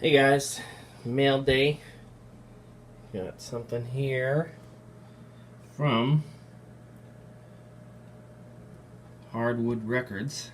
Hey guys, mail day. Got something here from Hardwood Records.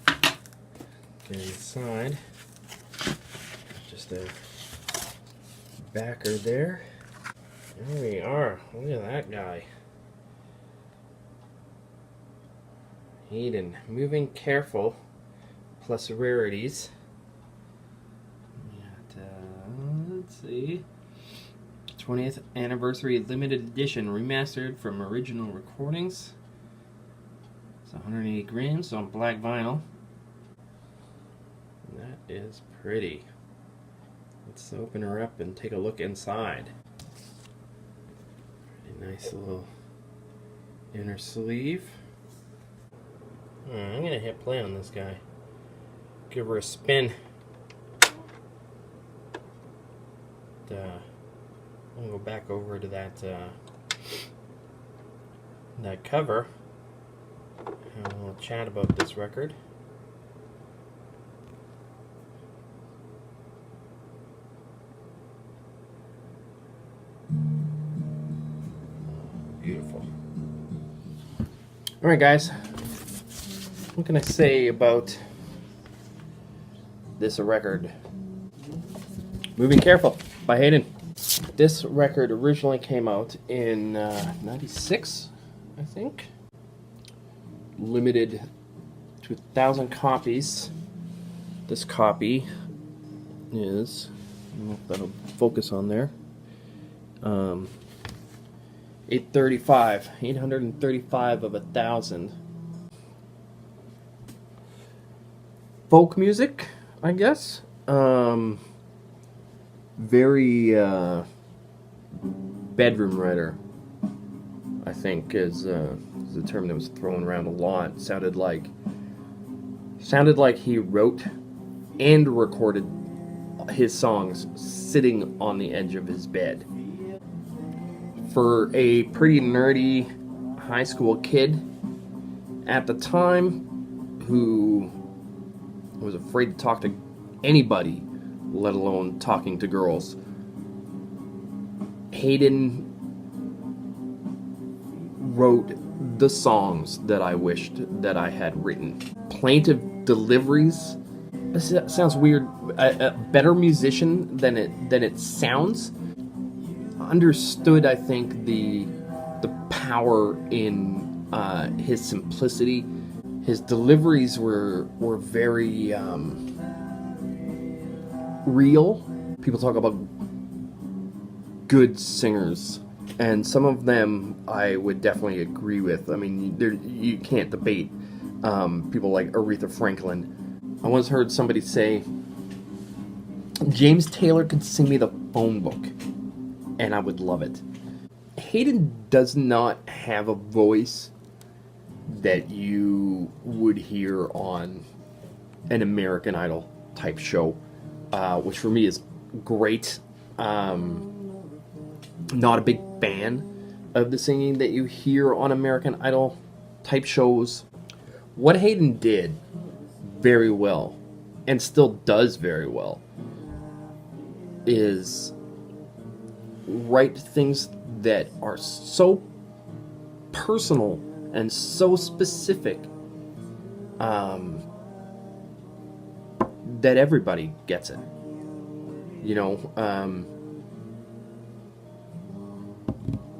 Get inside. Just a backer there. There we are. Look at that guy. Hayden, Moving Careful, plus rarities. Let's see. 20th anniversary limited edition remastered from original recordings. It's 180 grams on black vinyl. That is pretty. Let's open her up and take a look inside. Pretty nice little inner sleeve. I'm gonna hit play on this guy. Give her a spin. I'm gonna go back over to that cover and we'll chat about this record. Beautiful. Alright guys, what can I say about this record? Moving Careful by Hayden. This record originally came out in 96, I think. Limited to 1,000 copies. This copy is, I don't know if that'll focus on there, 835 of 1,000. Folk music, I guess. Very bedroom writer, I think, is a term that was thrown around a lot. Sounded like he wrote and recorded his songs sitting on the edge of his bed. For a pretty nerdy high school kid at the time who was afraid to talk to anybody, let alone talking to girls, Hayden wrote the songs that I wished that I had written. Plaintive deliveries. This sounds weird. A better musician than it sounds. Understood, I think, the power in his simplicity. His deliveries were very real. People talk about good singers, and some of them I would definitely agree with. I mean, you can't debate people like Aretha Franklin. I once heard somebody say, James Taylor could sing me the phone book, and I would love it. Hayden does not have a voice that you would hear on an American Idol type show, which for me is great. Not a big fan of the singing that you hear on American Idol type shows. What Hayden did very well, and still does very well, is write things that are so personal and so specific that everybody gets it. You know,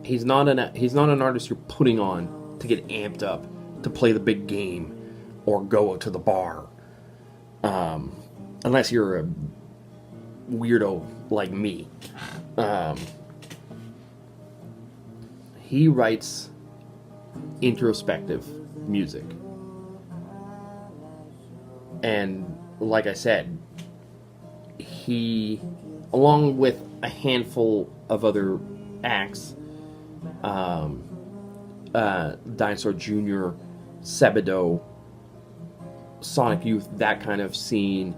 he's not an artist you're putting on to get amped up to play the big game or go to the bar, unless you're a weirdo like me. He writes introspective music, and like I said, he, along with a handful of other acts, Dinosaur Jr., Sebadoh, Sonic Youth, that kind of scene,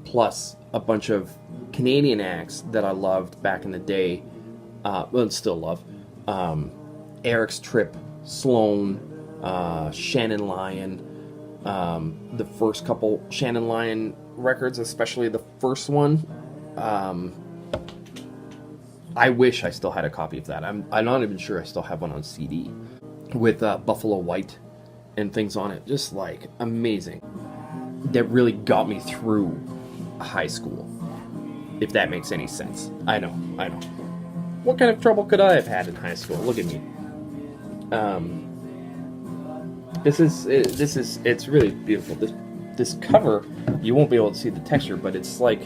plus a bunch of Canadian acts that I loved back in the day, and still love. Eric's Trip, Sloan, Shannon Lyon, The first couple Shannon Lion records, especially the first one. I wish I still had a copy of that. I'm not even sure I still have one on CD with Buffalo White and things on it. Just like amazing. That really got me through high school, if that makes any sense. I know. What kind of trouble could I have had in high school? Look at me. It's really beautiful. This cover, you won't be able to see the texture, but it's like,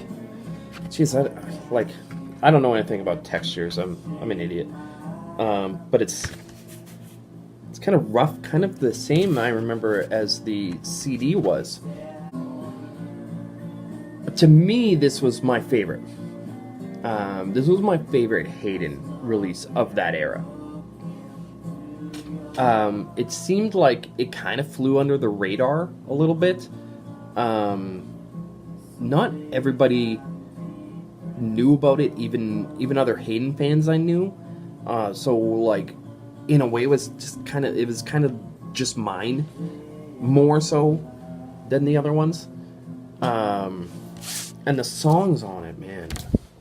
geez, I don't know anything about textures. I'm an idiot. But it's kind of rough, kind of the same I remember as the CD was. To me, this was my favorite. This was my favorite Hayden release of that era. It seemed like it kind of flew under the radar a little bit. Not everybody knew about it, even other Hayden fans I knew. So like, in a way, it was kind of just mine, more so than the other ones. And the songs on it, man,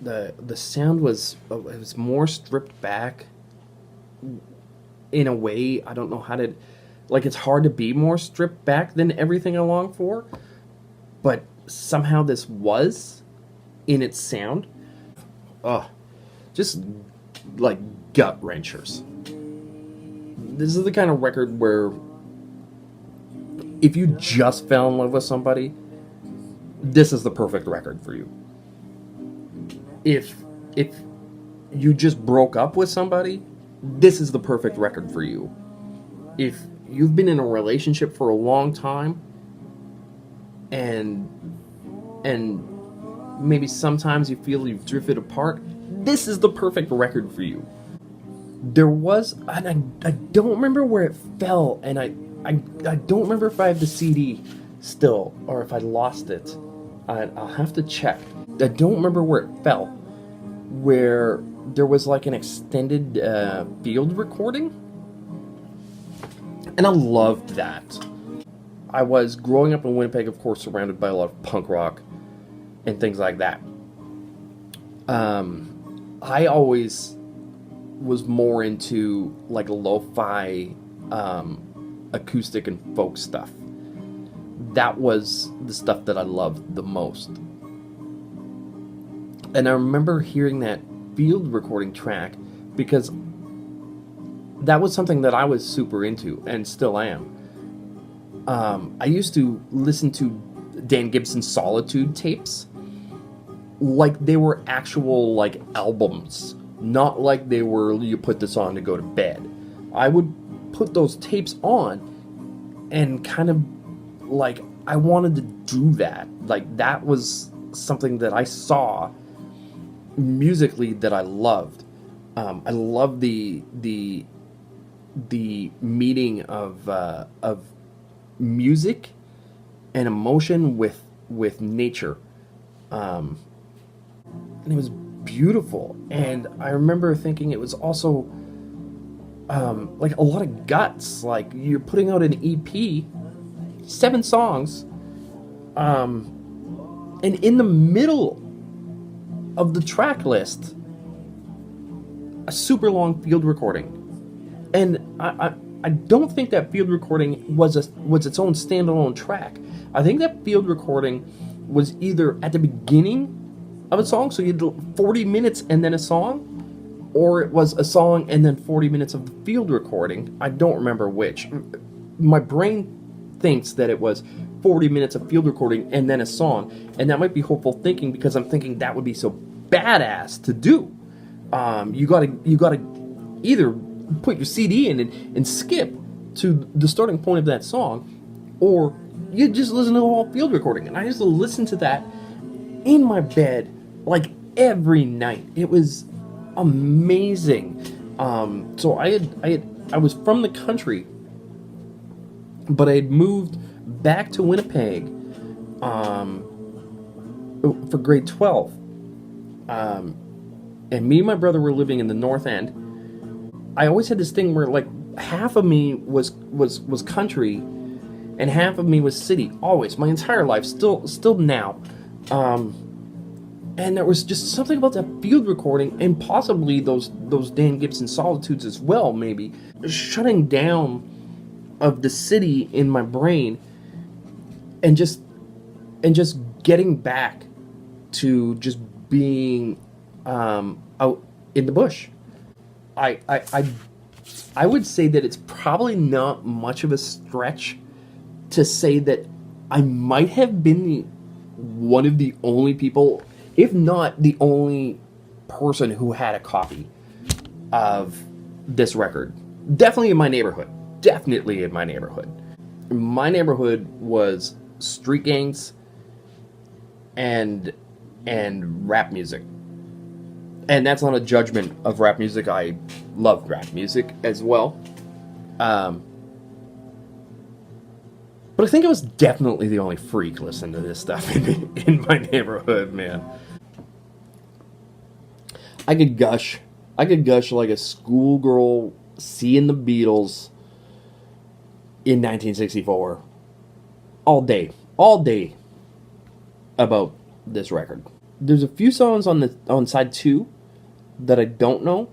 the sound was more stripped back. In a way, I don't know how to, like, it's hard to be more stripped back than Everything I Long For, but somehow this was in its sound. Just like gut wrenchers. This is the kind of record where if you just fell in love with somebody, this is the perfect record for you. If you just broke up with somebody, this is the perfect record for you. If you've been in a relationship for a long time and maybe sometimes you feel you've drifted apart, this is the perfect record for you. There was, and I don't remember where it fell, and I don't remember if I have the CD still or if I lost it. I'll have to check. I don't remember where it fell, where there was like an extended field recording, and I loved that. I was growing up in Winnipeg, of course, surrounded by a lot of punk rock and things like that. I always was more into like lo-fi acoustic and folk stuff. That was the stuff that I loved the most. And I remember hearing that field recording track because that was something that I was super into and still am. I used to listen to Dan Gibson's Solitude tapes like they were actual like albums, not like they were you put this on to go to bed. I would put those tapes on and kind of like I wanted to do that. Like that was something that I saw musically that I loved. I love the meeting of music and emotion with nature, and it was beautiful. And I remember thinking it was also like a lot of guts. Like you're putting out an EP, 7 songs, and in the middle of the track list, a super long field recording. And I don't think that field recording was its own standalone track. I think that field recording was either at the beginning of a song, so you had 40 minutes and then a song, or it was a song and then 40 minutes of the field recording. I don't remember which. My brain thinks that it was 40 minutes of field recording and then a song, and that might be hopeful thinking because I'm thinking that would be so badass to do. You gotta either put your CD in and skip to the starting point of that song, or you just listen to the whole field recording. And I used to listen to that in my bed like every night. It was amazing. So I was from the country, but I had moved back to Winnipeg for grade 12. And me and my brother were living in the North End. I always had this thing where like half of me was country and half of me was city, always, my entire life, still now. And there was just something about that field recording, and possibly those Dan Gibson solitudes as well, maybe, shutting down of the city in my brain, and just getting back to just being out in the bush. I would say that it's probably not much of a stretch to say that I might have been one of the only people, if not the only person, who had a copy of this record. Definitely in my neighborhood. Definitely in my neighborhood. My neighborhood was street gangs and rap music. And that's not a judgment of rap music. I love rap music as well. But I think I was definitely the only freak listening to this stuff in my neighborhood, man. I could gush like a schoolgirl seeing the Beatles in 1964 all day about this record. There's a few songs on side 2 that I don't know.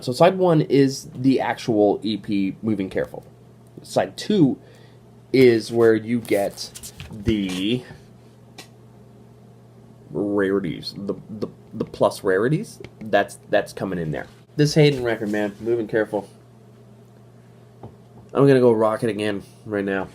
So side 1 is the actual EP, Moving Careful. Side 2 is where you get the rarities, the plus rarities. That's coming in there. This Hayden record, man, Moving Careful. I'm gonna go rock it again right now.